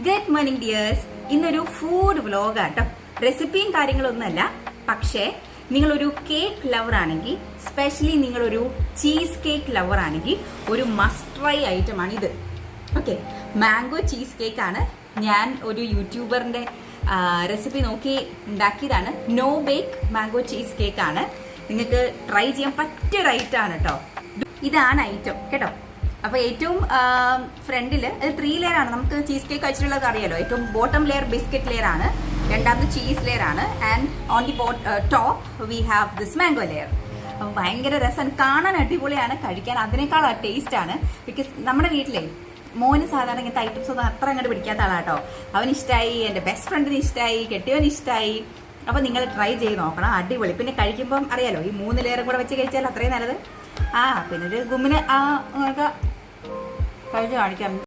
Good morning dears. ഇന്നൊരു food വ്ലോഗാട്ടോ. റെസിപ്പിയും കാര്യങ്ങളൊന്നുമല്ല, പക്ഷേ നിങ്ങളൊരു കേക്ക് ലവർ ആണെങ്കിൽ, സ്പെഷ്യലി നിങ്ങളൊരു ചീസ് കേക്ക് ലവർ ആണെങ്കിൽ ഒരു മസ്റ്റ് ട്രൈ ഐറ്റമാണ് ഇത്. ഓക്കെ, മാംഗോ ചീസ് കേക്ക് ആണ്. ഞാൻ ഒരു യൂട്യൂബറിന്റെ റെസിപ്പി നോക്കി ഉണ്ടാക്കിയതാണ്. No bake mango cheese cake ആണ്. നിങ്ങൾക്ക് ട്രൈ ചെയ്യാൻ പറ്റിയൊരു ഐറ്റം ആണ് കേട്ടോ. ഇതാണ് ഐറ്റം കേട്ടോ. അപ്പൊ ഏറ്റവും ഫ്രണ്ടില് 3 ലെയർ ആണ്. നമുക്ക് ചീസ് കേക്ക് കഴിച്ചിട്ടുള്ളത് അറിയാലോ. ഏറ്റവും ബോട്ടം ലെയർ ബിസ്ക്കറ്റ് ലെയർ ആണ്, രണ്ടാമത് ചീസ് ലെയർ ആണ്, and on the top we have this mango layer. അപ്പൊ ഭയങ്കര രസം, കാണാൻ അടിപൊളിയാണ്, കഴിക്കാൻ അതിനേക്കാൾ ടേസ്റ്റ് ആണ്. ബിക്കോസ് നമ്മുടെ വീട്ടിലെ മോന് സാധാരണ ഇങ്ങനത്തെ ഐറ്റംസ് ഒന്നും അത്ര അങ്ങോട്ട് പിടിക്കാത്ത ആളാട്ടോ. അവന് ഇഷ്ടമായി, എൻ്റെ ബെസ്റ്റ് ഫ്രണ്ടിന് ഇഷ്ടമായി, കെട്ടിയവന് ഇഷ്ടമായി. അപ്പൊ നിങ്ങൾ ട്രൈ ചെയ്ത് നോക്കണം, അടിപൊളി. പിന്നെ കഴിക്കുമ്പം അറിയാലോ, ഈ 3 ലെയർ കൂടെ വെച്ച് കഴിച്ചാൽ അത്രയും നല്ലത്. പിന്നെ ഒരു ഗുമ്മിന് കഴിച്ച് കാണിക്കാം.